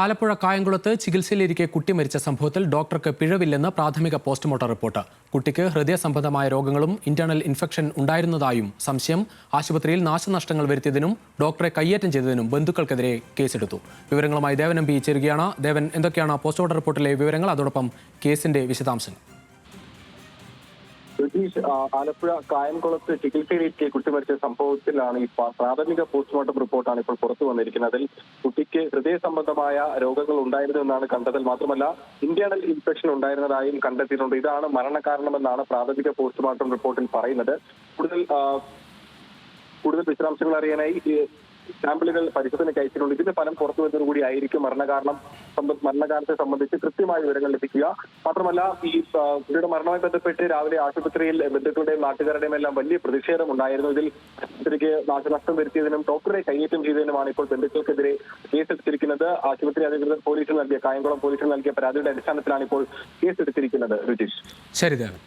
ആലപ്പുഴ കായംകുളത്ത് ചികിത്സയിലിരിക്കെ കുട്ടി മരിച്ച സംഭവത്തിൽ ഡോക്ടർക്ക് പിഴവില്ലെന്ന് പ്രാഥമിക പോസ്റ്റ്മോർട്ടം റിപ്പോർട്ട്. കുട്ടിക്ക് ഹൃദയ സംബന്ധമായ രോഗങ്ങളും ഇന്റേണൽ ഇൻഫെക്ഷൻ ഉണ്ടായിരുന്നതായും സംശയം. ആശുപത്രിയിൽ നാശനഷ്ടങ്ങൾ വരുത്തിയതിനും ഡോക്ടറെ കയ്യേറ്റം ചെയ്തതിനും ബന്ധുക്കൾക്കെതിരെ കേസെടുത്തു. വിവരങ്ങളുമായി ദേവൻ എം പി ചേരുകയാണ്. ദേവൻ, എന്തൊക്കെയാണ് പോസ്റ്റ്മോർട്ടം റിപ്പോർട്ടിലെ വിവരങ്ങൾ? അതോടൊപ്പം കേസിന്റെ വിശദാംശങ്ങൾ. ആലപ്പുഴ കായംകുളത്ത് ചികിത്സയിലേക്ക് കുട്ടി മരിച്ച സംഭവത്തിലാണ് ഈ പ്രാഥമിക പോസ്റ്റ്മോർട്ടം റിപ്പോർട്ടാണ് ഇപ്പോൾ പുറത്തു വന്നിരിക്കുന്നത്. അതിൽ കുട്ടിക്ക് ഹൃദയ സംബന്ധമായ രോഗങ്ങൾ ഉണ്ടായിരുന്നു എന്നാണ് കണ്ടെത്തൽ. മാത്രമല്ല ഇന്റേണൽ ഇൻഫെക്ഷൻ ഉണ്ടായിരുന്നതായും കണ്ടെത്തിയിട്ടുണ്ട്. ഇതാണ് മരണകാരണമെന്നാണ് പ്രാഥമിക പോസ്റ്റ്മോർട്ടം റിപ്പോർട്ടിൽ പറയുന്നത്. കൂടുതൽ വിശദാംശങ്ങൾ അറിയാനായി സാമ്പിളുകൾ പരിശോധനയ്ക്ക് അയച്ചിട്ടുണ്ട്. ഇതിന്റെ ഫലം പുറത്തു വരുന്നതോടുകൂടി ആയിരിക്കും മരണകാരണത്തെ സംബന്ധിച്ച് കൃത്യമായ വിവരങ്ങൾ ലഭിക്കുക. മാത്രമല്ല ഈ കുട്ടിയുടെ മരണവുമായി ബന്ധപ്പെട്ട് രാവിലെ ആശുപത്രിയിൽ ബന്ധുക്കളുടെയും നാട്ടുകാരുടെയും എല്ലാം വലിയ പ്രതിഷേധം ഉണ്ടായിരുന്നു. ഇതിൽ ആശുപത്രിക്ക് നാശനഷ്ടം വരുത്തിയതിനും ഡോക്ടറെ കയ്യേറ്റം ചെയ്തതിനുമാണ് ഇപ്പോൾ ബന്ധുക്കൾക്കെതിരെ കേസെടുത്തിരിക്കുന്നത്. ആശുപത്രി അധികൃതർ പോലീസിൽ നൽകിയ കായംകുളം പോലീസിൽ നൽകിയ പരാതിയുടെ അടിസ്ഥാനത്തിലാണ് ഇപ്പോൾ കേസെടുത്തിരിക്കുന്നത്. രുചീഷ്. ശരി ദേവൻ.